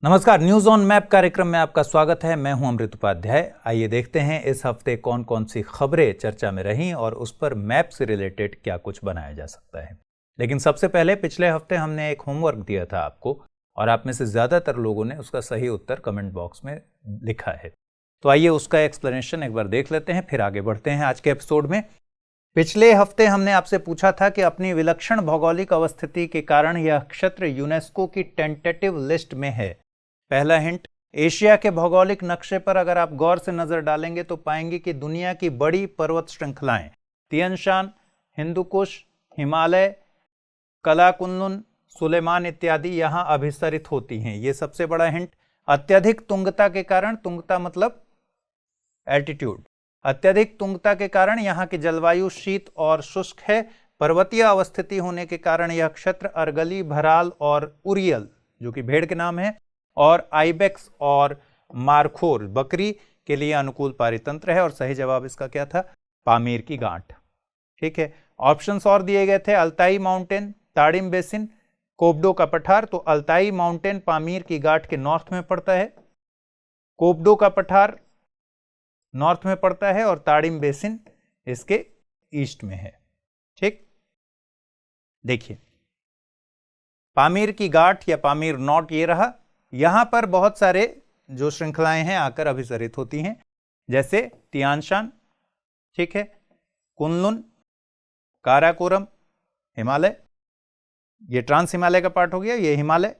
नमस्कार, news on map कार्यक्रम में आपका स्वागत है। मैं हूं अमृत उपाध्याय। आइए देखते हैं इस हफ्ते कौन कौन सी खबरें चर्चा में रहीं और उस पर मैप से रिलेटेड क्या कुछ बनाया जा सकता है। लेकिन सबसे पहले पिछले हफ्ते हमने एक होमवर्क दिया था आपको और आप में से ज्यादातर लोगों ने उसका सही उत्तर कमेंट बॉक्स में लिखा है। तो आइए उसका एक्सप्लेनेशन एक बार देख लेते हैं, फिर आगे बढ़ते हैं आज के एपिसोड में। पिछले हफ्ते हमने आपसे पूछा था कि अपनी विलक्षण भौगोलिक अवस्थिति के कारण यह क्षेत्र यूनेस्को की टेंटेटिव लिस्ट में है। पहला हिंट, एशिया के भौगोलिक नक्शे पर अगर आप गौर से नजर डालेंगे तो पाएंगे कि दुनिया की बड़ी पर्वत श्रृंखलाएं तियान शान, हिंदू कुश, हिमालय, कलाकुनलुन, सुलेमान इत्यादि यहां अभिसरित होती हैं। यह सबसे बड़ा हिंट। अत्यधिक तुंगता के कारण, तुंगता मतलब एल्टीट्यूड, अत्यधिक तुंगता के कारण यहां की जलवायु शीत और शुष्क है। पर्वतीय अवस्थिति होने के कारण यह क्षेत्र अर्गली, भराल और उरियल, जो कि भेड़ के नाम है, और आइबेक्स और मारखोर, बकरी के लिए अनुकूल पारितंत्र है। और सही जवाब इसका क्या था? पामीर की गांठ। ठीक है, ऑप्शंस और दिए गए थे, अल्ताई माउंटेन, ताड़िम बेसिन, कोबडो का पठार। तो अल्ताई माउंटेन पामीर की गांठ के नॉर्थ में पड़ता है, कोबडो का पठार नॉर्थ में पड़ता है और ताड़िम बेसिन इसके ईस्ट में है। ठीक, देखिए पामीर की गांठ या पामीर नॉट ये रहा। यहां पर बहुत सारे जो श्रृंखलाएं हैं आकर अभिसरित होती हैं, जैसे तियान शान, ठीक है, कुनलुन, काराकोरम, हिमालय, ये ट्रांस हिमालय का पार्ट हो गया, ये हिमालय,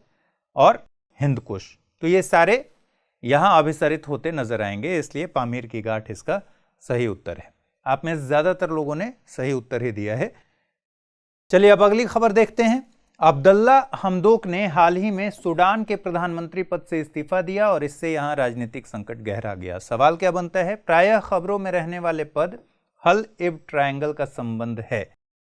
और हिंदकुश। तो ये सारे यहां अभिसरित होते नजर आएंगे, इसलिए पामीर की गांठ इसका सही उत्तर है। आप में ज्यादातर लोगों ने सही उत्तर ही दिया है। चलिए अब अगली खबर देखते हैं। अब्दुल्ला हमदोक ने हाल ही में सूडान के प्रधानमंत्री पद से इस्तीफा दिया और इससे यहां राजनीतिक संकट गहरा गया। सवाल क्या बनता है? प्रायः खबरों में रहने वाले पद हल इब ट्रायंगल का संबंध है।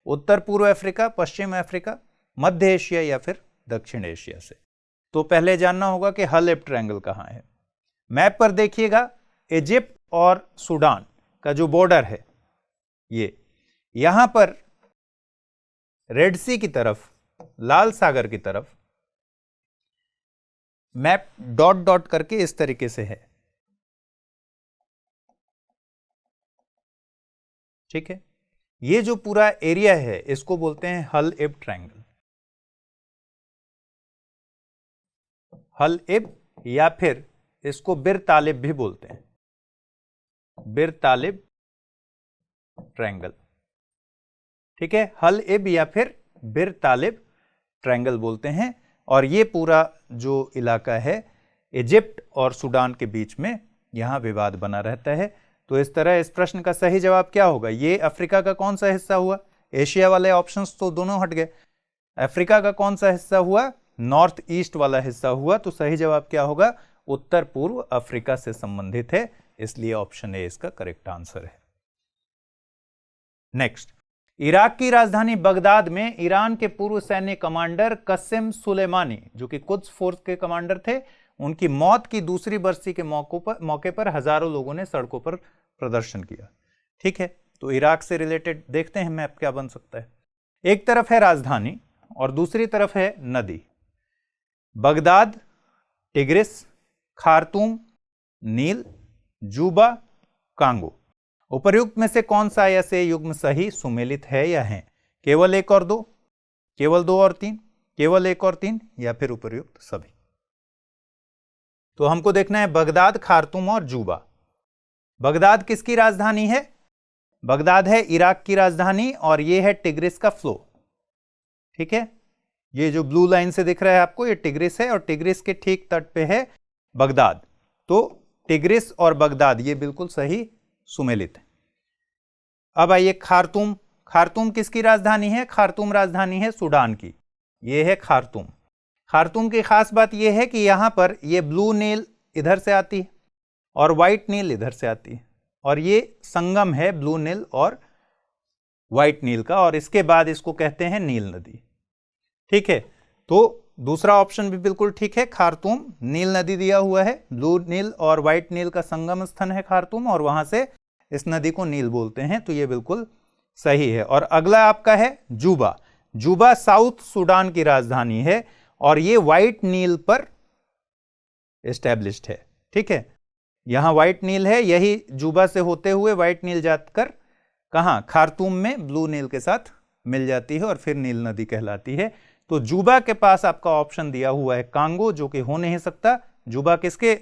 उत्तर पूर्व अफ्रीका, पश्चिम अफ्रीका, मध्य एशिया या फिर दक्षिण एशिया से। तो पहले जानना होगा कि हल इब ट्रायंगल कहां है। मैप पर देखिएगा, इजिप्ट और सूडान का जो बॉर्डर है, ये यहां पर रेड सी की तरफ, लाल सागर की तरफ मैप डॉट डॉट करके इस तरीके से है। ठीक है, ये जो पूरा एरिया है इसको बोलते हैं हल इब ट्रायंगल। हल इब या फिर इसको बिर तालिब भी बोलते हैं, बिर तालिब ट्रायंगल। ठीक है, हल इब या फिर बिर तालिब ट्रायंगल बोलते हैं। और ये पूरा जो इलाका है इजिप्ट और सूडान के बीच में, यहां विवाद बना रहता है। तो इस तरह इस प्रश्न का सही जवाब क्या होगा? ये अफ्रीका का कौन सा हिस्सा हुआ? एशिया वाले ऑप्शंस तो दोनों हट गए। अफ्रीका का कौन सा हिस्सा हुआ? नॉर्थ ईस्ट वाला हिस्सा हुआ। तो सही जवाब क्या होगा? उत्तर पूर्व अफ्रीका से संबंधित है, इसलिए ऑप्शन ए इसका करेक्ट आंसर है। नेक्स्ट, इराक की राजधानी बगदाद में ईरान के पूर्व सैन्य कमांडर कसिम सुलेमानी, जो कि कुद्स फोर्स के कमांडर थे, उनकी मौत की दूसरी बरसी के मौके पर हजारों लोगों ने सड़कों पर प्रदर्शन किया। ठीक है, तो इराक से रिलेटेड देखते हैं मैप क्या बन सकता है। एक तरफ है राजधानी और दूसरी तरफ है नदी। बगदाद, टिग्रिस, खार्तूम, नील, जूबा, कांगो। उपर्युक्त में से कौन सा या से युग्म सही सुमेलित है या है? केवल एक और दो, केवल दो और तीन, केवल एक और तीन, या फिर उपर्युक्त सभी? तो हमको देखना है बगदाद, खार्तूम और जूबा। बगदाद किसकी राजधानी है? बगदाद है इराक की राजधानी और यह है टिग्रिस का फ्लो। ठीक है, ये जो ब्लू लाइन से दिख रहा है आपको, ये टिग्रिस है और टिग्रिस के ठीक तट पे है बगदाद। तो टिग्रिस और बगदाद ये बिल्कुल सही सुमेलित है। अब आइए खार्तूम। खार्तूम किसकी राजधानी है? खार्तूम राजधानी है सूडान की। यह है खार्तूम। खार्तूम की खास बात यह है कि यहां पर यह ब्लू नील इधर से आती है और व्हाइट नील इधर से आती है, और ये संगम है ब्लू नील और व्हाइट नील का, और इसके बाद इसको कहते हैं नील नदी। ठीक है, तो दूसरा ऑप्शन भी बिल्कुल ठीक है। खार्तूम, नील नदी दिया हुआ है, ब्लू नील और व्हाइट नील का संगम स्थल है खार्तूम, और वहां से इस नदी को नील बोलते हैं। तो ये बिल्कुल सही है। और अगला आपका है जूबा। जूबा साउथ सूडान की राजधानी है और ये व्हाइट नील पर एस्टैब्लिश्ड है। ठीक है, यहां व्हाइट नील है, यही जूबा से होते हुए व्हाइट नील जाकर कहां, खार्तूम में ब्लू नील के साथ मिल जाती है और फिर नील नदी कहलाती है। तो जूबा के पास आपका ऑप्शन दिया हुआ है कांगो, जो कि हो नहीं सकता। जूबा किसके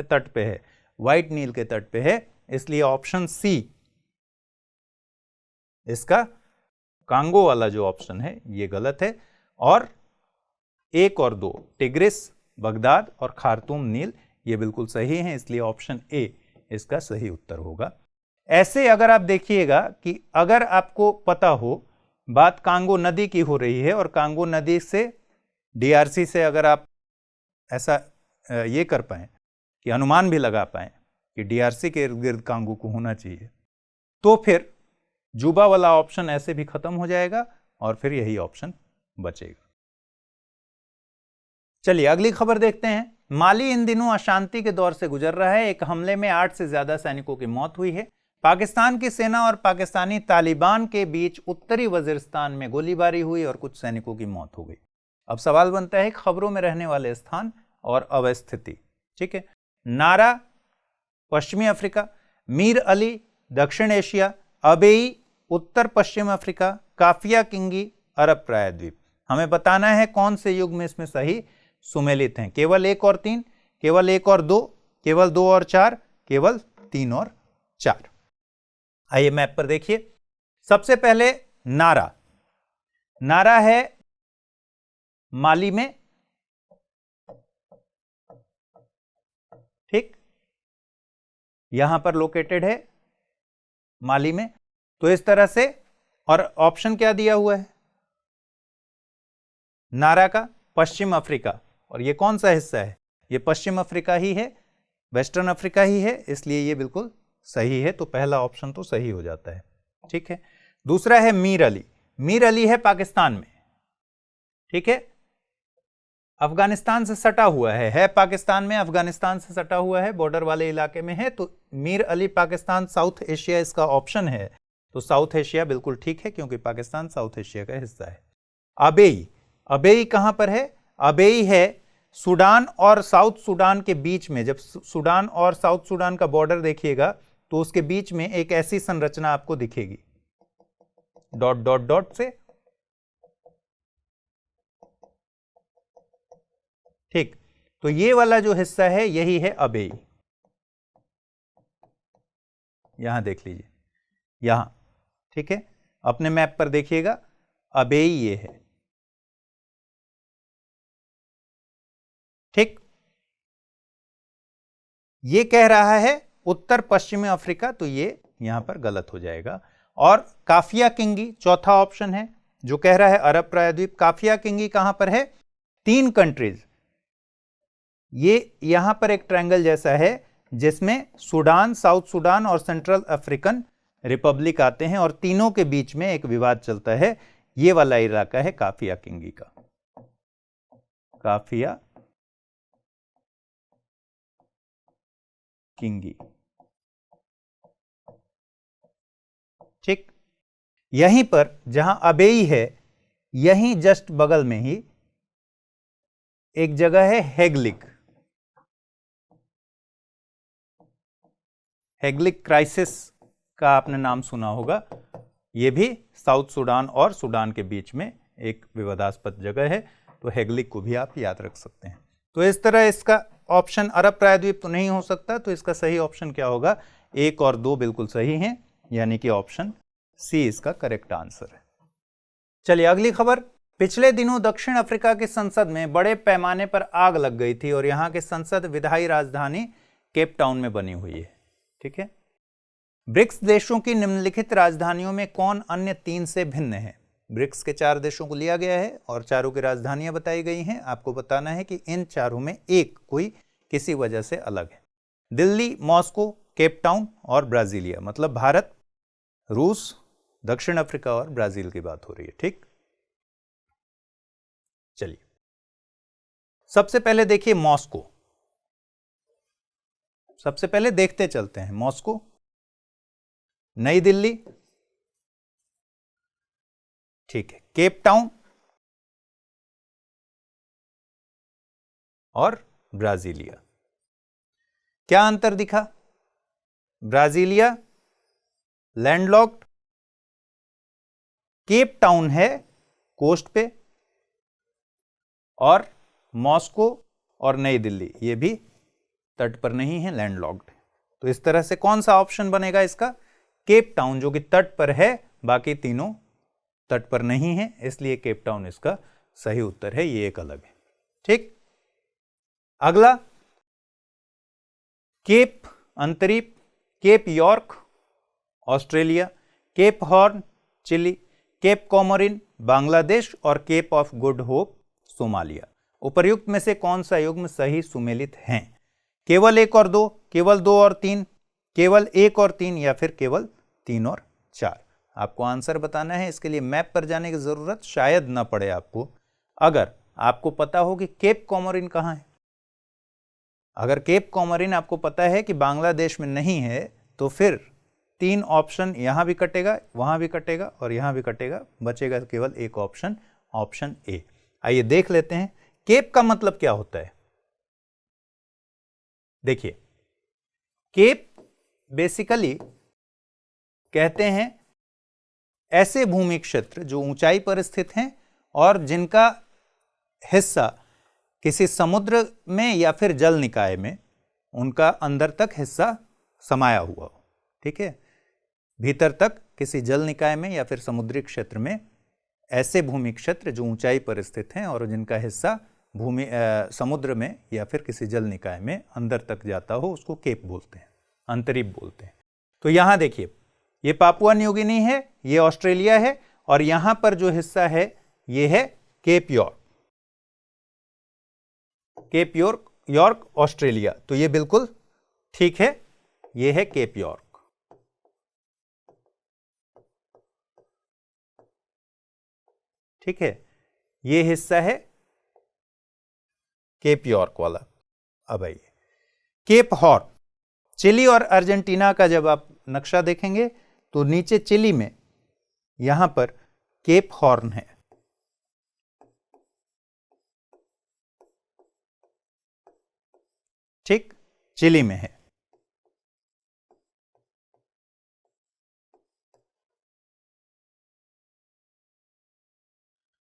तट पे है, व्हाइट नील के तट पे है, इसलिए ऑप्शन सी इसका कांगो वाला जो ऑप्शन है ये गलत है। और 1 और 2 टिग्रिस, बगदाद और खार्तूम नील ये बिल्कुल सही है, इसलिए ऑप्शन ए इसका सही उत्तर होगा। ऐसे अगर आप देखिएगा कि अगर आपको पता हो बात कांगो नदी की हो रही है और कांगो नदी से डीआरसी से अगर आप ऐसा ये कर पाए कि अनुमान भी लगा पाए कि डीआरसी के इर्द गिर्द कांगो को होना चाहिए, तो फिर जूबा वाला ऑप्शन ऐसे भी खत्म हो जाएगा और फिर यही ऑप्शन बचेगा। चलिए अगली खबर देखते हैं। माली इन दिनों अशांति के दौर से गुजर रहा है। एक हमले में 8 से ज्यादा सैनिकों की मौत हुई है। पाकिस्तान की सेना और पाकिस्तानी तालिबान के बीच उत्तरी वजीरिस्तान में गोलीबारी हुई और कुछ सैनिकों की मौत हो गई। अब सवाल बनता है खबरों में रहने वाले स्थान और अवस्थिति। ठीक है, नारा पश्चिमी अफ्रीका, मीर अली दक्षिण एशिया, अबेई उत्तर पश्चिम अफ्रीका, काफिया किंगी अरब प्रायद्वीप। हमें बताना है कौन से युग में इसमें सही सुमेलित हैं। केवल 1 और 3, केवल 1 और 2, केवल 2 और 4, केवल 3 और 4। आइए मैप पर देखिए। सबसे पहले नारा, नारा है माली में। ठीक, यहां पर लोकेटेड है माली में। तो इस तरह से, और ऑप्शन क्या दिया हुआ है नारा का, पश्चिम अफ्रीका। और ये कौन सा हिस्सा है, ये पश्चिम अफ्रीका ही है, वेस्टर्न अफ्रीका ही है, इसलिए ये बिल्कुल सही है। तो पहला ऑप्शन तो सही हो जाता है। ठीक है, दूसरा है मीर अली। मीर अली है पाकिस्तान में। ठीक है, अफगानिस्तान से सटा हुआ है पाकिस्तान में, अफगानिस्तान से सटा हुआ है, बॉर्डर वाले इलाके में है। तो मीर अली पाकिस्तान, साउथ एशिया इसका ऑप्शन है। तो साउथ एशिया बिल्कुल ठीक है, क्योंकि पाकिस्तान साउथ एशिया का हिस्सा है। अबेई, अबेई कहां पर है, अबेई है सूडान और साउथ सूडान के बीच में। जब सूडान और साउथ सूडान का बॉर्डर देखिएगा तो उसके बीच में एक ऐसी संरचना आपको दिखेगी, डॉट डॉट डॉट से। ठीक, तो ये वाला जो हिस्सा है यही है अबेई। यहां देख लीजिए, यहां। ठीक है, अपने मैप पर देखिएगा, अबेई ये है। ठीक, ये कह रहा है उत्तर पश्चिमी अफ्रीका, तो ये यहां पर गलत हो जाएगा। और काफिया किंगी चौथा ऑप्शन है, जो कह रहा है अरब प्रायद्वीप। काफिया किंगी कहां पर है, 3 कंट्रीज, ये यहां पर एक ट्रायंगल जैसा है जिसमें सूडान, साउथ सूडान और सेंट्रल अफ्रीकन रिपब्लिक आते हैं और तीनों के बीच में एक विवाद चलता है। ये वाला इलाका है काफिया किंगी का, काफिया किंगी। ठीक, यहीं पर जहां अबेई है, यहीं जस्ट बगल में ही एक जगह है हेगलिक। हेगलिक क्राइसिस का आपने नाम सुना होगा। यह भी साउथ सूडान और सूडान के बीच में एक विवादास्पद जगह है। तो हेगलिक को भी आप याद रख सकते हैं। तो इस तरह इसका ऑप्शन अरब प्रायद्वीप तो नहीं हो सकता। तो इसका सही ऑप्शन क्या होगा, 1 और 2 बिल्कुल सही हैं, यानी कि ऑप्शन सी इसका करेक्ट आंसर है। चलिए अगली खबर। पिछले दिनों दक्षिण अफ्रीका की संसद में बड़े पैमाने पर आग लग गई थी और यहां की संसद विधायी राजधानी केप टाउन में बनी हुई है। ठीक है, ब्रिक्स देशों की निम्नलिखित राजधानियों में कौन अन्य 3 से भिन्न है। ब्रिक्स के 4 देशों को लिया गया है और चारों की राजधानियां बताई गई हैं। आपको बताना है कि इन चारों में एक कोई किसी वजह से अलग है। दिल्ली, मॉस्को, केप टाउन और ब्राजीलिया, मतलब भारत, रूस, दक्षिण अफ्रीका और ब्राजील की बात हो रही है। ठीक, चलिए सबसे पहले देखिए मॉस्को। सबसे पहले देखते चलते हैं मॉस्को, नई दिल्ली, ठीक है, केप टाउन और ब्राजीलिया। क्या अंतर दिखा? ब्राजीलिया लैंडलॉक्ड, केप टाउन है कोस्ट पे, और मॉस्को और नई दिल्ली ये भी तट पर नहीं है, लैंडलॉक्ड। तो इस तरह से कौन सा ऑप्शन बनेगा इसका? केप टाउन, जो कि तट पर है, बाकी तीनों तट पर नहीं है, इसलिए केप टाउन इसका सही उत्तर है। ये एक अलग है। ठीक, अगला केप अंतरीप, Cape York Australia, Cape Horn Chile, Cape Comorin Bangladesh और Cape of Good Hope Somalia. उपर्युक्त में से कौन सा युग्म सही सुमेलित हैं? केवल 1 और 2, केवल 2 और 3, केवल 1 और 3 या फिर केवल 3 और 4? आपको आंसर बताना है। इसके लिए मैप पर जाने की जरूरत शायद ना पड़े आपको, अगर आपको पता हो कि केप कोमोरिन कहां है। अगर केप कोमोरिन आपको पता है कि बांग्लादेश में नहीं है, तो फिर 3 ऑप्शन यहां भी कटेगा, वहां भी कटेगा और यहां भी कटेगा, बचेगा केवल एक ऑप्शन, ऑप्शन ए। आइए देख लेते हैं केप का मतलब क्या होता है। देखिए, केप बेसिकली कहते हैं ऐसे भूमि क्षेत्र जो ऊंचाई पर स्थित हैं और जिनका हिस्सा किसी समुद्र में या फिर जल निकाय में उनका अंदर तक हिस्सा समाया हुआ हो। ठीक है, भीतर तक किसी जल निकाय में या फिर समुद्री क्षेत्र में ऐसे भूमि क्षेत्र जो ऊंचाई पर स्थित हैं और जिनका हिस्सा भूमि समुद्र में या फिर किसी जल निकाय में अंदर तक जाता हो, उसको केप बोलते हैं, अंतरीप बोलते हैं। तो यहां देखिए, ये पापुआ न्यू गिनी है, ये ऑस्ट्रेलिया है, और यहां पर जो हिस्सा है ये है cap York, cap York Australia. तो ये बिल्कुल ठीक है, ये है केप यॉर्क। ठीक है, ये हिस्सा है केप यॉर्क वाला। अब आइए केप हॉर्न, चिली और अर्जेंटीना का जब आप नक्शा देखेंगे तो नीचे चिली में यहां पर केप हॉर्न है। ठीक, चिली में है।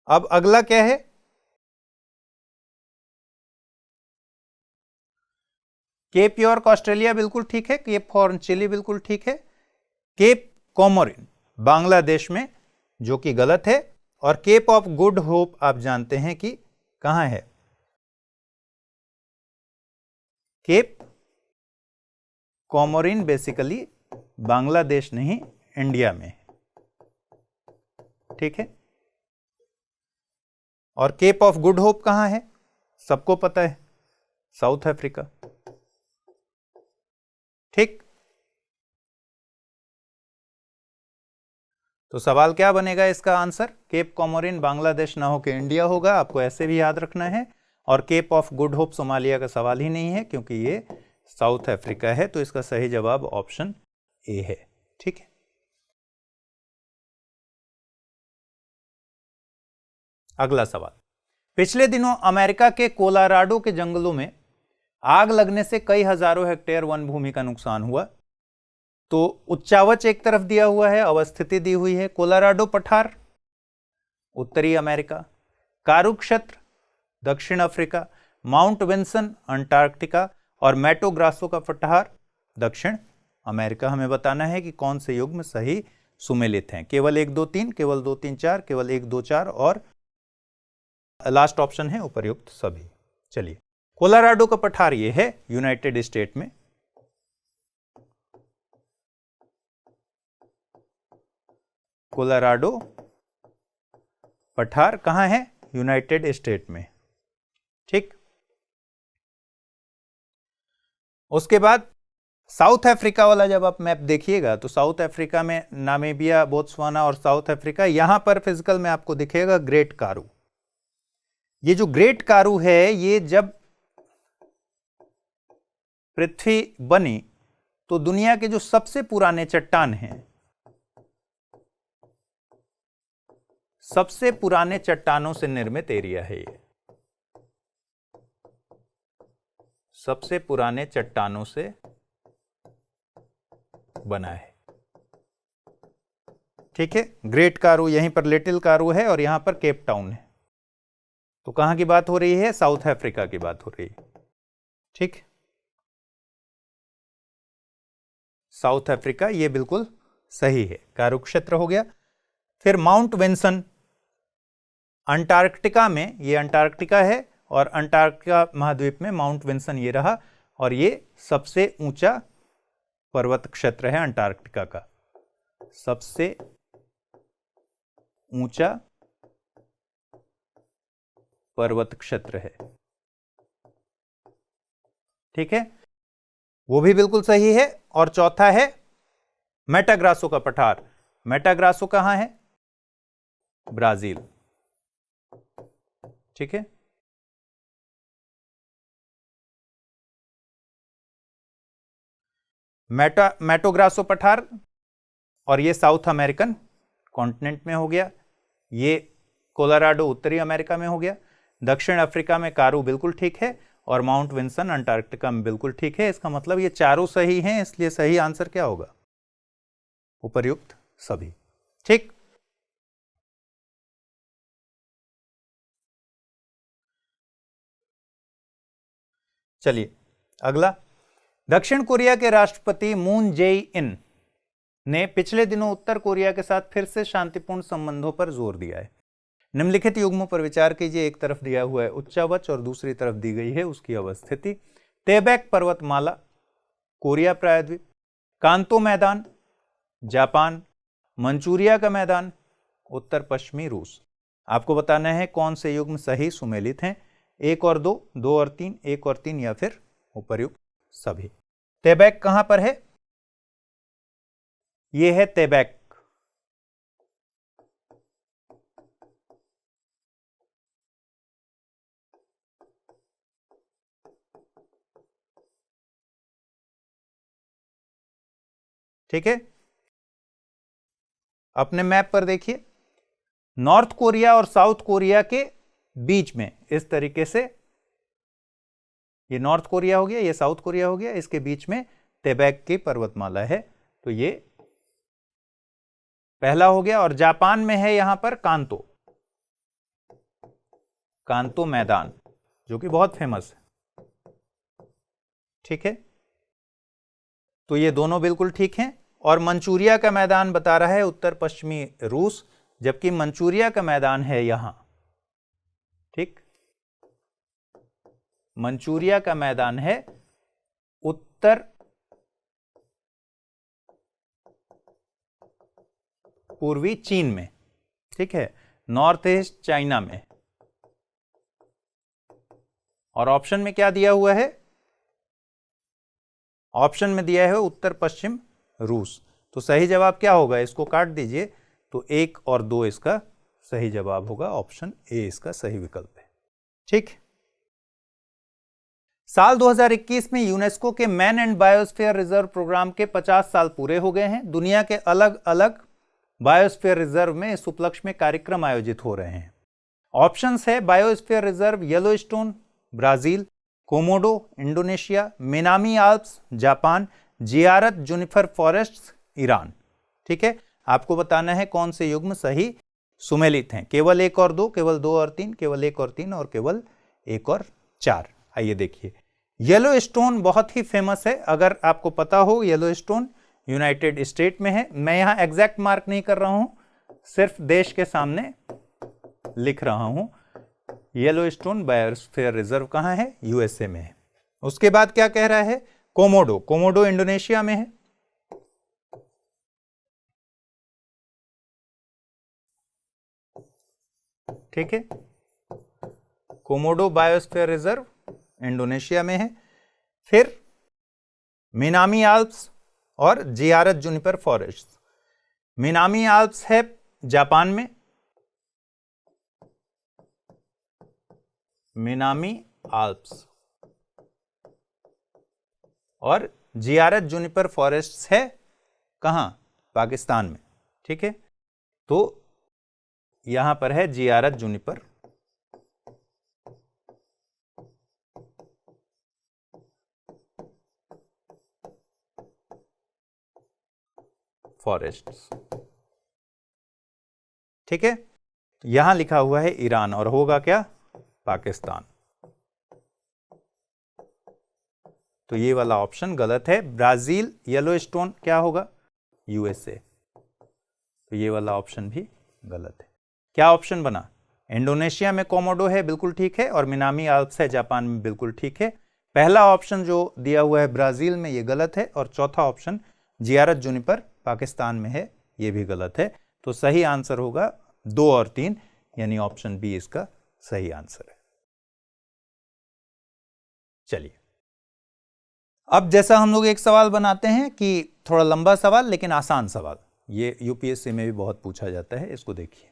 अब अगला क्या है? केप यॉर्क ऑस्ट्रेलिया बिल्कुल ठीक है, केप हॉर्न चिली बिल्कुल ठीक है, केप कोमोरिन बांग्लादेश में, जो कि गलत है, और केप ऑफ गुड होप आप जानते हैं कि कहां है। केप कोमोरिन बेसिकली बांग्लादेश नहीं, इंडिया में। ठीक है, और केप ऑफ गुड होप कहां है? सबको पता है, साउथ अफ्रीका। ठीक, तो सवाल क्या बनेगा इसका आंसर? केप कोमोरिन बांग्लादेश ना होकर इंडिया होगा, आपको ऐसे भी याद रखना है। और Cape of Good Hope Somalia का सवाल ही नहीं है, क्योंकि ये साउथ अफ्रीका है। तो इसका सही जवाब ऑप्शन ए है। ठीक है, अगला सवाल। पिछले दिनों अमेरिका के कोलोराडो के जंगलों में आग लगने से कई हजारों हेक्टेयर वन भूमि का नुकसान हुआ। तो उच्चावच एक तरफ दिया हुआ है, अवस्थिति दी हुई है कोलोराडो पठार उत्तरी अमेरिका, कारू क्षेत्र दक्षिण अफ्रीका, माउंट विंसन अंटार्कटिका और मैटो ग्रासो का पठार दक्षिण अमेरिका। हमें बताना है कि कौन से युग्म सही सुमेलित हैं। केवल 1 2 3, केवल 2 3 4, केवल 1 2 4 और लास्ट ऑप्शन है उपर्युक्त सभी। चलिए, कोलोराडो का पठार ये है यूनाइटेड स्टेट में। कोलोराडो पठार कहां है? यूनाइटेड स्टेट में। ठीक, उसके बाद साउथ अफ्रीका वाला जब आप मैप देखिएगा तो साउथ अफ्रीका में नामीबिया, बोत्सवाना और साउथ अफ्रीका, यहां पर फिजिकल में आपको दिखेगा ग्रेट कारू। ये जो ग्रेट कारू है, ये जब पृथ्वी बनी तो दुनिया के जो सबसे पुराने चट्टान हैं, सबसे पुराने चट्टानों से निर्मित एरिया है ये। सबसे पुराने चट्टानों से बना है। ठीक है, ग्रेट कारू, यहीं पर लिटिल कारू है और यहां पर केप टाउन है। तो कहां की बात हो रही है? साउथ अफ्रीका की बात हो रही है। ठीक, साउथ अफ्रीका, ये बिल्कुल सही है, कारू क्षेत्र हो गया। फिर माउंट विंसन अंटार्कटिका में, ये अंटार्कटिका है और अंटार्कटिका महाद्वीप में माउंट विंसन ये रहा, और ये सबसे ऊंचा पर्वत क्षेत्र है अंटार्कटिका का, सबसे ऊंचा पर्वत क्षेत्र है। ठीक है, वो भी बिल्कुल सही है। और चौथा है मेटाग्रासो का पठार। मेटाग्रासो कहां है? ब्राजील। ठीक है, मेटोग्रासो पठार, और ये साउथ अमेरिकन कॉन्टिनेंट में हो गया। ये कोलोराडो उत्तरी अमेरिका में हो गया। दक्षिण अफ्रीका में कारू बिल्कुल ठीक है, और माउंट विंसन अंटार्कटिका में बिल्कुल ठीक है। इसका मतलब ये चारों सही हैं, इसलिए सही आंसर क्या होगा? उपर्युक्त सभी। ठीक, चलिए अगला। दक्षिण कोरिया के राष्ट्रपति मून जेई इन ने पिछले दिनों उत्तर कोरिया के साथ फिर से शांतिपूर्ण संबंधों पर जोर दिया है। निम्नलिखित युग्मों पर विचार कीजिए। एक तरफ दिया हुआ है उच्चावच और दूसरी तरफ दी गई है उसकी अवस्थिति। तेबेक पर्वतमाला, कोरिया प्रायद्वीप। कांतो मैदान, जापान। मंचूरिया का मैदान, उत्तर पश्चिमी रूस। आपको बताना है कौन से युग्म सही सुमेलित हैं। 1 और 2, 2 और 3, 1 और 3, या फिर उपर्युक्त सभी। तेबेक कहां पर है? यह है तेबेक। ठीक है, अपने मैप पर देखिए, नॉर्थ कोरिया और साउथ कोरिया के बीच में इस तरीके से, ये नॉर्थ कोरिया हो गया, ये साउथ कोरिया हो गया, इसके बीच में तेबेक की पर्वतमाला है। तो ये पहला हो गया। और जापान में है यहां पर कांतो, कांतो मैदान, जो कि बहुत फेमस है। ठीक है, तो ये दोनों बिल्कुल ठीक हैं। और मंचूरिया का मैदान बता रहा है उत्तर पश्चिमी रूस, जबकि मंचूरिया का मैदान है यहां। ठीक, मंचूरिया का मैदान है उत्तर पूर्वी चीन में। ठीक है, नॉर्थ ईस्ट चाइना में। और ऑप्शन में क्या दिया हुआ है? ऑप्शन में दिया है उत्तर पश्चिम रूस। तो सही जवाब क्या होगा? इसको काट दीजिए, तो 1 और 2 इसका सही जवाब होगा। ऑप्शन ए इसका सही विकल्प है। ठीक, साल 2021 में यूनेस्को के Man and Biosphere Reserve Programme के 50 साल पूरे हो गए हैं। दुनिया के अलग अलग बायोस्फीयर रिजर्व में इस उपलक्ष्य में कार्यक्रम आयोजित हो रहे हैं। ऑप्शंस है biosphere reserve Yellowstone Brazil, Komodo Indonesia, Minami Alps Japan, जियारत जूनिफर फॉरेस्ट्स ईरान। ठीक है, आपको बताना है कौन से युग्म सही सुमेलित हैं। केवल 1 और 2, केवल 2 और 3, केवल 1 और 3, और केवल 1 और 4। आइए देखिए, येलोस्टोन बहुत ही फेमस है। अगर आपको पता हो, येलोस्टोन यूनाइटेड स्टेट में है। मैं यहां एग्जैक्ट मार्क नहीं कर रहा हूं, सिर्फ देश के सामने लिख रहा हूं। येलोस्टोन बायोस्फीयर रिजर्व कहां है? यूएसए में है। उसके बाद क्या कह रहा है? कोमोडो, कोमोडो इंडोनेशिया में है। ठीक है, कोमोडो बायोस्फीयर रिजर्व इंडोनेशिया में है। फिर मिनामी आल्प्स और जियारत जूनिपर फॉरेस्ट। मिनामी आल्प्स है जापान में, मिनामी आल्प्स, और जियारत जूनिपर फॉरेस्ट है कहां? पाकिस्तान में। ठीक है, तो यहां पर है जियारत जूनिपर फॉरेस्ट्स। ठीक है, यहां लिखा हुआ है ईरान और होगा क्या? पाकिस्तान। तो ये वाला ऑप्शन गलत है। ब्राजील येलोस्टोन क्या होगा? यूएसए। तो ये वाला ऑप्शन भी गलत है। क्या ऑप्शन बना? इंडोनेशिया में कोमोडो है, बिल्कुल ठीक है, और मिनामी आल्प्स है जापान में, बिल्कुल ठीक है। पहला ऑप्शन जो दिया हुआ है ब्राजील में, ये गलत है, और चौथा ऑप्शन जियारत जुनिपर पाकिस्तान में है, ये भी गलत है। तो सही आंसर होगा 2 और 3, यानी ऑप्शन बी इसका सही आंसर है। चलिए, अब जैसा हम लोग एक सवाल बनाते हैं कि थोड़ा लंबा सवाल लेकिन आसान सवाल, ये यूपीएससी में भी बहुत पूछा जाता है, इसको देखिए।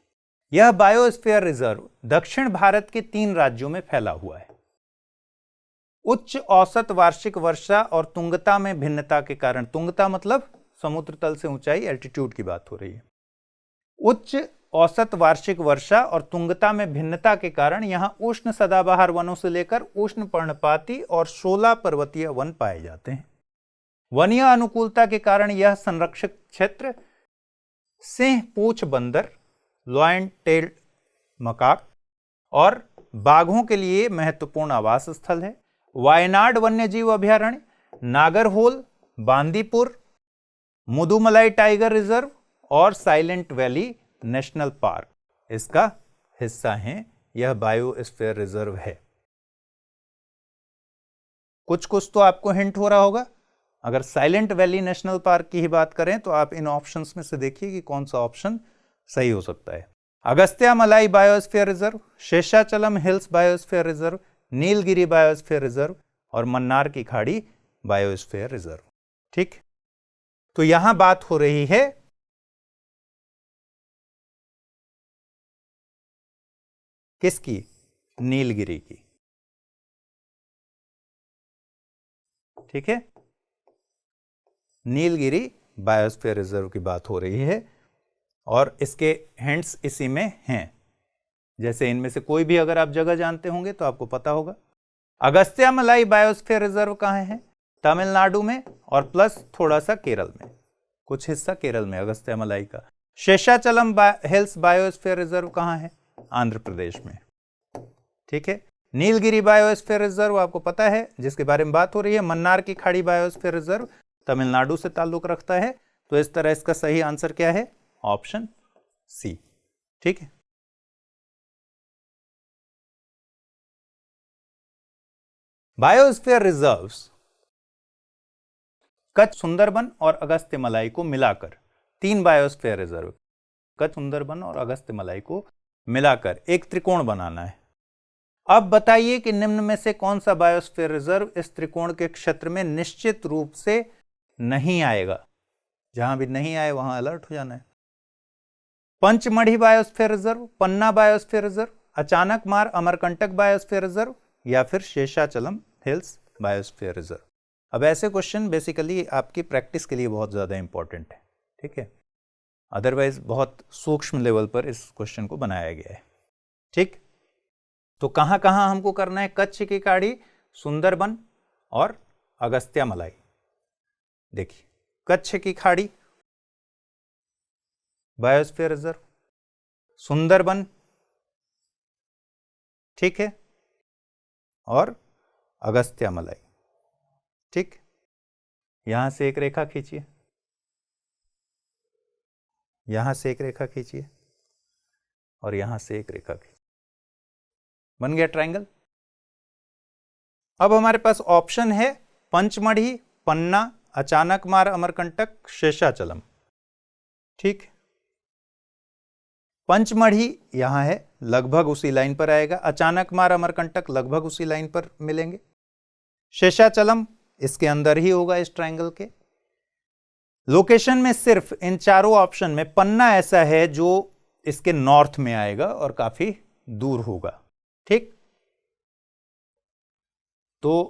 यह बायोस्फीयर रिजर्व दक्षिण भारत के 3 राज्यों में फैला हुआ है। उच्च औसत वार्षिक वर्षा और तुंगता में भिन्नता के कारण, तुंगता मतलब समुद्र तल से ऊंचाई, एल्टीट्यूड की बात हो रही है। उच्च औसत वार्षिक वर्षा और तुंगता में भिन्नता के कारण यहां उष्ण सदाबहार वनों से लेकर उष्ण पर्णपाती और 16 पर्वतीय वन पाए जाते हैं। वनीय अनुकूलता के कारण यह संरक्षित क्षेत्र सिंह पूंछ बंदर, लॉयन टेल्ड मकाक और बाघों के लिए महत्वपूर्ण आवास स्थल है। वायनाड वन्यजीव अभयारण्य, नागरहोल, बांदीपुर, मुदुमलाई टाइगर रिजर्व और साइलेंट वैली नेशनल पार्क इसका हिस्सा हैं। यह बायोस्फीयर रिजर्व है। कुछ कुछ तो आपको हिंट हो रहा होगा। अगर साइलेंट वैली नेशनल पार्क की ही बात करें तो आप इन ऑप्शंस में से देखिए कि कौन सा ऑप्शन सही हो सकता है। Agasthyamalai biosphere reserve, Seshachalam hills biosphere reserve, Nilgiri biosphere reserve और मन्नार की खाड़ी बायोस्फीयर रिजर्व। ठीक, तो यहां बात हो रही है किसकी? नीलगिरी की। ठीक है, नीलगिरी बायोस्फीयर रिजर्व की बात हो रही है और इसके हिंट्स इसी में हैं। जैसे इनमें से कोई भी अगर आप जगह जानते होंगे तो आपको पता होगा। अगस्त्यामलाई बायोस्फीयर रिजर्व कहां है? तमिलनाडु में और प्लस थोड़ा सा केरल में, कुछ हिस्सा केरल में अगस्त्यामलाई का। शेषाचलम हिल्स बायोस्फीयर रिजर्व कहां है? आंध्र प्रदेश में। ठीक है, नीलगिरी बायोस्फीयर रिजर्व आपको पता है जिसके बारे में बात हो रही है। मन्नार की खाड़ी बायोस्फीयर रिजर्व तमिलनाडु से ताल्लुक रखता है। तो इस तरह इसका सही आंसर क्या है? Option C. ठीक है, बायोस्फीयर रिजर्व्स कच्छ, सुंदरबन और अगस्त्यमलाई को मिलाकर 3 बायोस्फीयर रिजर्व, कच्छ, सुंदरबन और अगस्त्यमलाई को मिलाकर एक त्रिकोण बनाना है। अब बताइए कि निम्न में से कौन सा बायोस्फीयर रिजर्व इस त्रिकोण के क्षेत्र में निश्चित रूप से नहीं आएगा? जहां भी नहीं आए वहां अलर्ट हो जाना है। Pachmarhi biosphere reserve, Panna biosphere reserve, Achanakmar Amarkantak biosphere reserve या फिर शेषाचलम हिल्स बायोस्फीयर रिजर्व। अब ऐसे क्वेश्चन बेसिकली आपकी प्रैक्टिस के लिए बहुत ज्यादा इंपॉर्टेंट है। ठीक है, अदरवाइज बहुत सूक्ष्म लेवल पर इस क्वेश्चन को बनाया गया है। ठीक, तो कहां कहां हमको करना है? कच्छ की खाड़ी, सुंदरबन और अगस्त्यामलाई। देखिए, कच्छ की खाड़ी बायोस्फीयर रिजर्व, सुंदरबन, ठीक है, और अगस्त्यामलाई। ठीक, यहां से एक रेखा खींचिए, यहां से एक रेखा खींचिए और यहां से एक रेखा खींचिए। बन गया ट्रायंगल। अब हमारे पास ऑप्शन है पंचमढ़ी, पन्ना, अचानकमार अमरकंटक, शेषाचलम। ठीक, पंचमढ़ी यहां है, लगभग उसी लाइन पर आएगा। अचानकमार अमरकंटक लगभग उसी लाइन पर मिलेंगे। शेषाचलम इसके अंदर ही होगा इस ट्रायंगल के। लोकेशन में सिर्फ इन चारों ऑप्शन में पन्ना ऐसा है जो इसके नॉर्थ में आएगा और काफी दूर होगा। ठीक, तो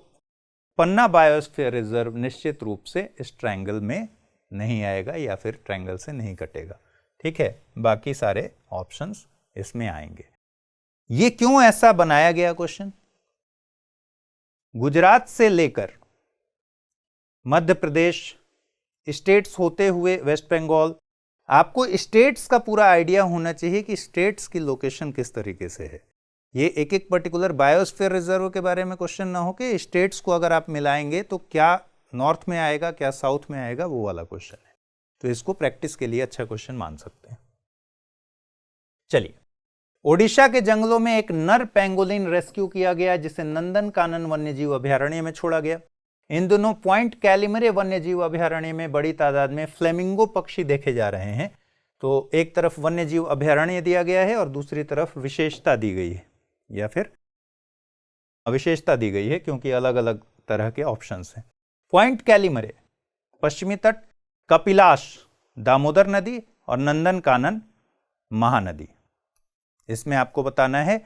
पन्ना बायोस्फीयर रिजर्व निश्चित रूप से इस ट्रायंगल में नहीं आएगा या फिर ट्रायंगल से नहीं कटेगा। ठीक है, बाकी सारे ऑप्शंस इसमें आएंगे। ये क्यों ऐसा बनाया गया क्वेश्चन? गुजरात से लेकर मध्य प्रदेश, स्टेट्स होते हुए वेस्ट बंगाल। आपको स्टेट्स का पूरा आइडिया होना चाहिए कि स्टेट्स की लोकेशन किस तरीके से है। ये एक एक पर्टिकुलर बायोस्फीयर रिजर्व के बारे में क्वेश्चन ना हो कि स्टेट्स को अगर आप मिलाएंगे तो क्या नॉर्थ में आएगा, क्या साउथ में आएगा, वो वाला क्वेश्चन है। तो इसको प्रैक्टिस के लिए अच्छा क्वेश्चन मान सकते हैं। चलिए, ओडिशा के जंगलों में एक नर पेंगोलिन रेस्क्यू किया गया जिसे नंदनकानन वन्यजीव अभयारण्य में छोड़ा गया। इन दोनों पॉइंट कैलिमरे वन्यजीव अभयारण्य में बड़ी तादाद में फ्लेमिंगो पक्षी देखे जा रहे हैं। तो एक तरफ वन्यजीव अभयारण्य दिया गया है और दूसरी तरफ विशेषता दी गई है या फिर अविशेषता दी गई है, क्योंकि अलग अलग तरह के ऑप्शंस हैं। पॉइंट कैलिमरे पश्चिमी तट, कपिलाश दामोदर नदी और नंदनकानन महानदी। इसमें आपको बताना है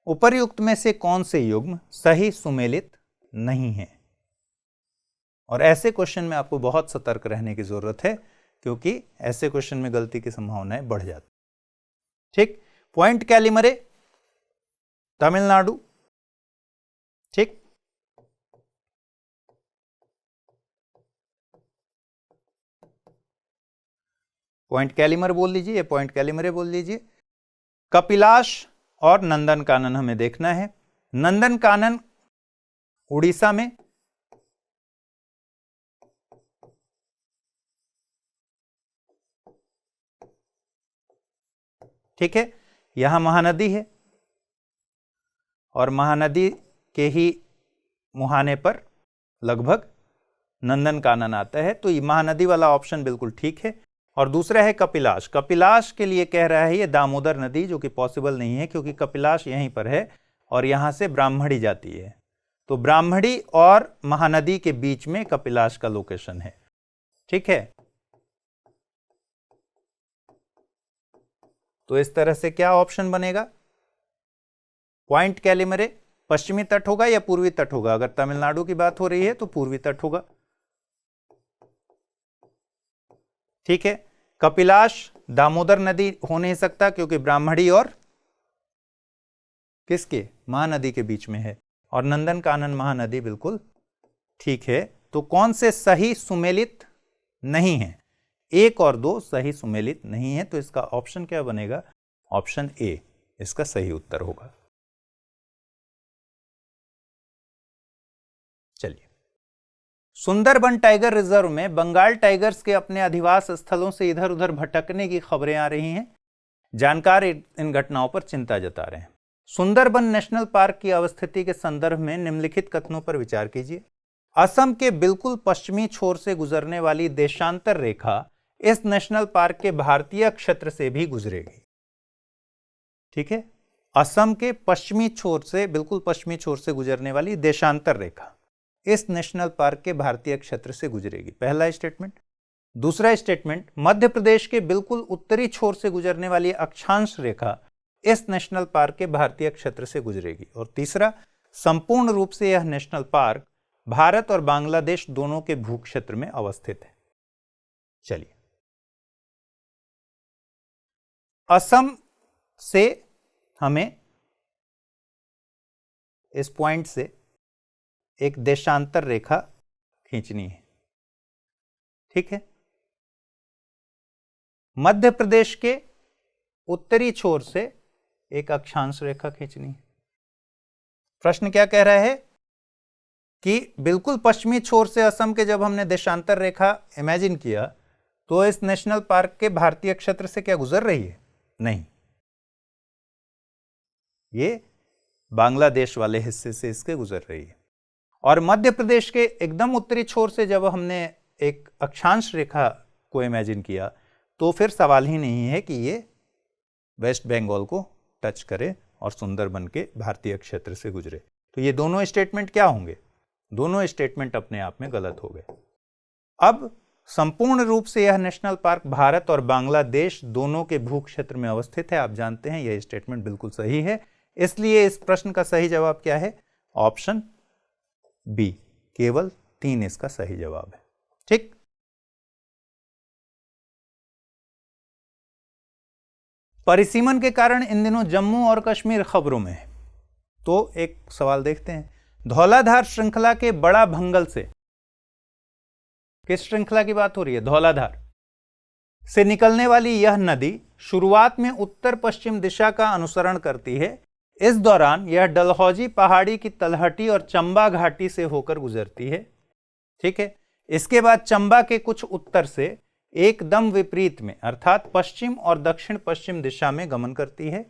उपर्युक्त में से कौन से युग्म सही सुमेलित नहीं है। और ऐसे क्वेश्चन में आपको बहुत सतर्क रहने की जरूरत है, क्योंकि ऐसे क्वेश्चन में गलती की संभावनाएं बढ़ जाती। ठीक, पॉइंट कैलिमरे तमिलनाडु। ठीक, पॉइंट कैलिमर बोल लीजिए, पॉइंट कैलिमरे बोल लीजिए। कपिलाश और नंदनकानन हमें देखना है। नंदनकानन उड़ीसा में, ठीक है, यहां महानदी है और महानदी के ही मुहाने पर लगभग नंदनकानन आता है। तो ये महानदी वाला ऑप्शन बिल्कुल ठीक है। और दूसरा है कपिलाश। कपिलाश के लिए कह रहा है ये दामोदर नदी, जो कि पॉसिबल नहीं है क्योंकि कपिलाश यहीं पर है और यहां से ब्राह्मणी जाती है। तो ब्राह्मणी और महानदी के बीच में कपिलाश का लोकेशन है। ठीक है, तो इस तरह से क्या ऑप्शन बनेगा? पॉइंट कैलिमरे पश्चिमी तट होगा या पूर्वी तट होगा? अगर तमिलनाडु की बात हो रही है तो पूर्वी तट होगा। ठीक है, कपिलाश दामोदर नदी हो नहीं सकता क्योंकि ब्राह्मणी और किसके, महानदी के बीच में है। और नंदनकानन महानदी बिल्कुल ठीक है। तो कौन से सही सुमेलित नहीं है? 1 और 2 सही सुमेलित नहीं है। तो इसका ऑप्शन क्या बनेगा? ऑप्शन ए इसका सही उत्तर होगा। चलिए, सुंदरबन टाइगर रिजर्व में बंगाल टाइगर्स के अपने अधिवास स्थलों से इधर उधर भटकने की खबरें आ रही हैं। जानकार इन घटनाओं पर चिंता जता रहे हैं। सुंदरबन नेशनल पार्क की अवस्थिति के संदर्भ में निम्नलिखित कथनों पर विचार कीजिए। असम के बिल्कुल पश्चिमी छोर से गुजरने वाली देशांतर रेखा इस नेशनल पार्क के भारतीय क्षेत्र से भी गुजरेगी। ठीक है, असम के पश्चिमी छोर से, बिल्कुल पश्चिमी छोर से गुजरने वाली देशांतर रेखा इस नेशनल पार्क के भारतीय क्षेत्र से गुजरेगी, पहला स्टेटमेंट। दूसरा स्टेटमेंट, मध्य प्रदेश के बिल्कुल उत्तरी छोर से गुजरने वाली अक्षांश रेखा इस नेशनल पार्क के भारतीय क्षेत्र से गुजरेगी। और तीसरा, संपूर्ण रूप से यह नेशनल पार्क भारत और बांग्लादेश दोनों के भूक्षेत्र में अवस्थित है। चलिए, असम से हमें इस पॉइंट से एक देशांतर रेखा खींचनी है। ठीक है, मध्य प्रदेश के उत्तरी छोर से एक अक्षांश रेखा खींचनी है। प्रश्न क्या कह रहा है कि बिल्कुल पश्चिमी छोर से असम के जब हमने देशांतर रेखा इमेजिन किया तो इस नेशनल पार्क के भारतीय क्षेत्र से क्या गुजर रही है? नहीं, ये बांग्लादेश वाले हिस्से से इसके गुजर रही है। और मध्य प्रदेश के एकदम उत्तरी छोर से जब हमने एक अक्षांश रेखा को इमेजिन किया तो फिर सवाल ही नहीं है कि ये वेस्ट बंगाल को टच करे और सुंदरबन के भारतीय क्षेत्र से गुजरे। तो ये दोनों स्टेटमेंट क्या होंगे? दोनों स्टेटमेंट अपने आप में गलत हो गए। अब संपूर्ण रूप से यह नेशनल पार्क भारत और बांग्लादेश दोनों के भूक्षेत्र में अवस्थित है। आप जानते हैं यह स्टेटमेंट बिल्कुल सही है। इसलिए इस प्रश्न का सही जवाब क्या है? ऑप्शन बी, केवल 3 इसका सही जवाब है। ठीक, परिसीमन के कारण इन दिनों जम्मू और कश्मीर खबरों में है। तो एक सवाल देखते हैं। धौलाधार श्रृंखला के बड़ा भंगल से किस श्रृंखला की बात हो रही है? धौलाधार से निकलने वाली यह नदी शुरुआत में उत्तर पश्चिम दिशा का अनुसरण करती है। इस दौरान यह डलहौजी पहाड़ी की तलहटी और चंबा घाटी से होकर गुजरती है। ठीक है, इसके बाद चंबा के कुछ उत्तर से एकदम विपरीत में अर्थात पश्चिम और दक्षिण पश्चिम दिशा में गमन करती है।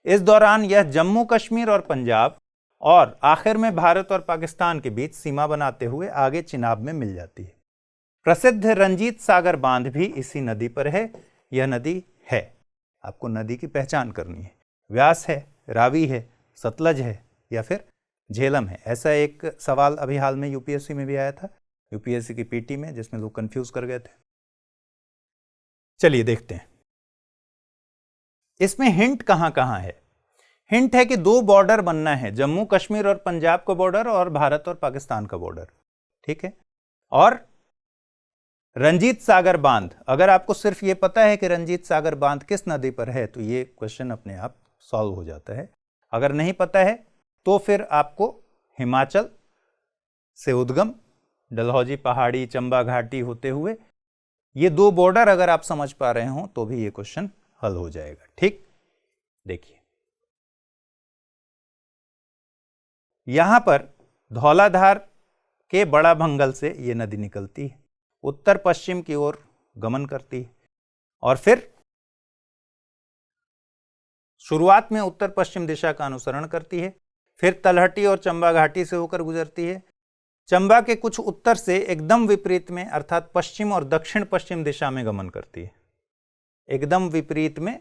इस दौरान यह जम्मू कश्मीर और पंजाब और आखिर में भारत और पाकिस्तान के बीच सीमा बनाते हुए आगे चिनाब में मिल जाती है। प्रसिद्ध रंजीत सागर बांध भी इसी नदी पर है। यह नदी है, आपको नदी की पहचान करनी है। व्यास है, रावी है, सतलज है या फिर झेलम है? ऐसा एक सवाल अभी हाल में यूपीएससी में भी आया था, यूपीएससी की पीटी में, जिसमें लोग कंफ्यूज कर गए थे। चलिए देखते हैं इसमें हिंट कहां कहां है। हिंट है कि दो बॉर्डर बनना है, जम्मू कश्मीर और पंजाब का बॉर्डर और भारत और पाकिस्तान का बॉर्डर। ठीक है, और रंजीत सागर बांध, अगर आपको सिर्फ ये पता है कि रंजीत सागर बांध किस नदी पर है तो ये क्वेश्चन अपने आप सॉल्व हो जाता है। अगर नहीं पता है तो फिर आपको हिमाचल से उद्गम डलहौजी पहाड़ी चंबा घाटी होते हुए ये दो बॉर्डर अगर आप समझ पा रहे हो तो भी ये क्वेश्चन हल हो जाएगा। ठीक, देखिए यहां पर धौलाधार के बड़ा भंगल से ये नदी निकलती है, उत्तर पश्चिम की ओर गमन करती है और फिर शुरुआत में उत्तर पश्चिम दिशा का अनुसरण करती है, फिर तलहटी और चंबा घाटी से होकर गुजरती है। चंबा के कुछ उत्तर से एकदम विपरीत में अर्थात पश्चिम और दक्षिण पश्चिम दिशा में गमन करती है। एकदम विपरीत में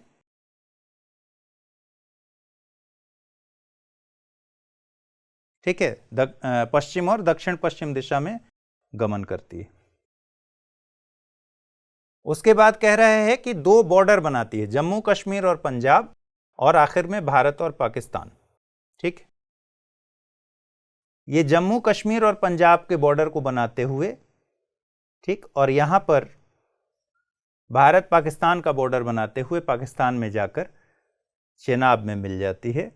ठीक है, पश्चिम और दक्षिण पश्चिम दिशा में गमन करती है। उसके बाद कह रहे हैं कि दो बॉर्डर बनाती है, जम्मू कश्मीर और पंजाब और आखिर में भारत और पाकिस्तान। ठीक, ये जम्मू कश्मीर और पंजाब के बॉर्डर को बनाते हुए, ठीक, और यहां पर भारत पाकिस्तान का बॉर्डर बनाते हुए पाकिस्तान में जाकर चेनाब में मिल जाती है।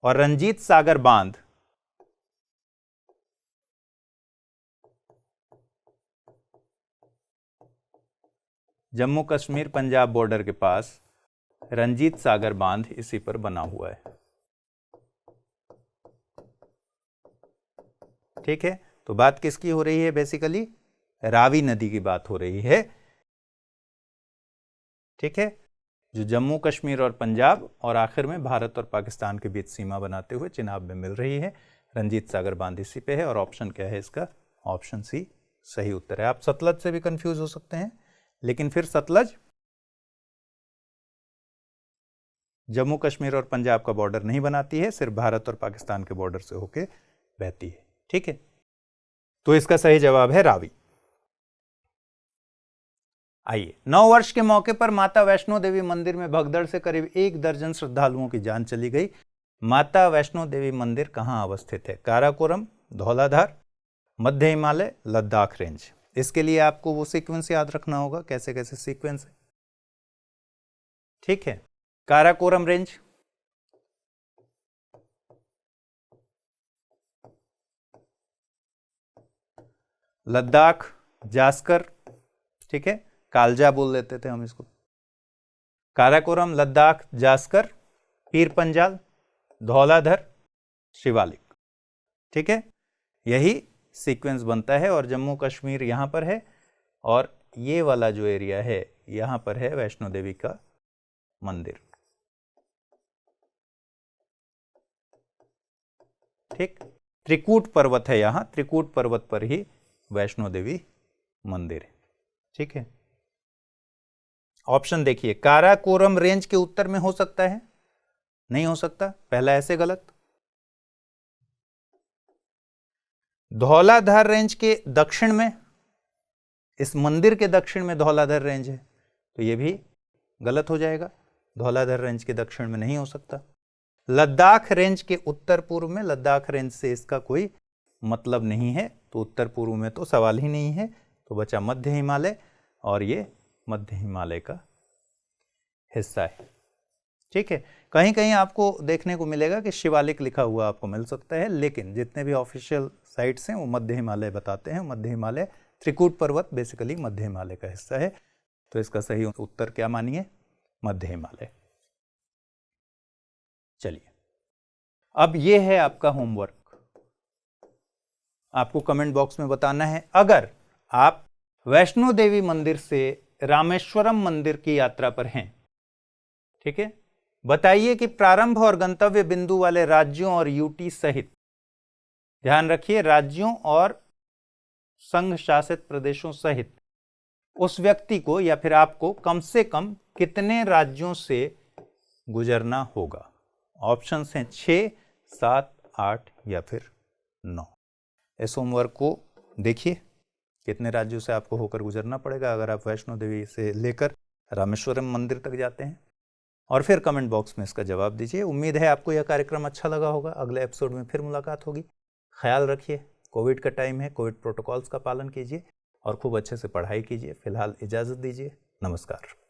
और रंजीत सागर बांध जम्मू कश्मीर पंजाब बॉर्डर के पास रंजीत सागर बांध इसी पर बना हुआ है। ठीक है, तो बात किसकी हो रही है? बेसिकली रावी नदी की बात हो रही है। ठीक है, जो जम्मू कश्मीर और पंजाब और आखिर में भारत और पाकिस्तान के बीच सीमा बनाते हुए चिनाब में मिल रही है। रंजीत सागर बांध इसी पे है और ऑप्शन क्या है इसका? ऑप्शन सी सही उत्तर है। आप सतलज से भी कंफ्यूज हो सकते हैं, लेकिन फिर सतलज जम्मू कश्मीर और पंजाब का बॉर्डर नहीं बनाती है, सिर्फ भारत और पाकिस्तान के बॉर्डर से होकर बहती है। ठीक है, तो इसका सही जवाब है रावी। आइए, 9 वर्ष के मौके पर माता वैष्णो देवी मंदिर में भगदड़ से करीब 1 दर्जन श्रद्धालुओं की जान चली गई। माता वैष्णो देवी मंदिर कहां अवस्थित है? काराकोरम, धौलाधार, मध्य हिमालय, लद्दाख रेंज। इसके लिए आपको वो सीक्वेंस याद रखना होगा, कैसे कैसे सीक्वेंस है। ठीक है, काराकोरम रेंज, लद्दाख, जास्कर, ठीक है, कालजा बोल देते थे हम इसको। काराकोरम, लद्दाख, जास्कर, पीर पंजाल, धौलाधर, शिवालिक। ठीक है, यही सीक्वेंस बनता है और जम्मू कश्मीर यहां पर है और ये वाला जो एरिया है यहां पर है वैष्णो देवी का मंदिर। ठीक, त्रिकूट पर्वत है यहां, त्रिकूट पर्वत पर ही वैष्णो देवी मंदिर है। ठीक है, ऑप्शन देखिए, काराकोरम रेंज के उत्तर में हो सकता है, नहीं हो सकता, पहला ऐसे गलत। धौलाधार रेंज के दक्षिण में, इस मंदिर के दक्षिण में धौलाधार रेंज है, तो यह भी गलत हो जाएगा, धौलाधार रेंज के दक्षिण में नहीं हो सकता। लद्दाख रेंज के उत्तर पूर्व में, लद्दाख रेंज से इसका कोई मतलब नहीं है, तो उत्तर पूर्व में तो सवाल ही नहीं है, तो बचा मध्य हिमालय और ये मध्य हिमालय का हिस्सा है। ठीक है, कहीं कहीं आपको देखने को मिलेगा कि शिवालिक लिखा हुआ आपको मिल सकता है, लेकिन जितने भी ऑफिशियल साइट्स हैं वो मध्य हिमालय बताते हैं, मध्य हिमालय त्रिकूट पर्वत बेसिकली मध्य हिमालय का हिस्सा है, तो इसका सही उत्तर क्या मानिए, मध्य हिमालय। चलिए, अब ये है आपका होमवर्क। आपको कमेंट बॉक्स में बताना है, अगर आप वैष्णो देवी मंदिर से रामेश्वरम मंदिर की यात्रा पर हैं, ठीक है, बताइए कि प्रारंभ और गंतव्य बिंदु वाले राज्यों और यूटी सहित, ध्यान रखिए, राज्यों और संघ शासित प्रदेशों सहित उस व्यक्ति को या फिर आपको कम से कम कितने राज्यों से गुजरना होगा। ऑप्शंस हैं 6, 7, 8 या फिर 9। इस होमवर्क को देखिए, कितने राज्यों से आपको होकर गुजरना पड़ेगा अगर आप वैष्णो देवी से लेकर रामेश्वरम मंदिर तक जाते हैं, और फिर कमेंट बॉक्स में इसका जवाब दीजिए। उम्मीद है आपको यह कार्यक्रम अच्छा लगा होगा। अगले एपिसोड में फिर मुलाकात होगी। ख्याल रखिए, कोविड का टाइम है, कोविड प्रोटोकॉल्स का पालन कीजिए और खूब अच्छे से पढ़ाई कीजिए। फिलहाल इजाज़त दीजिए, नमस्कार।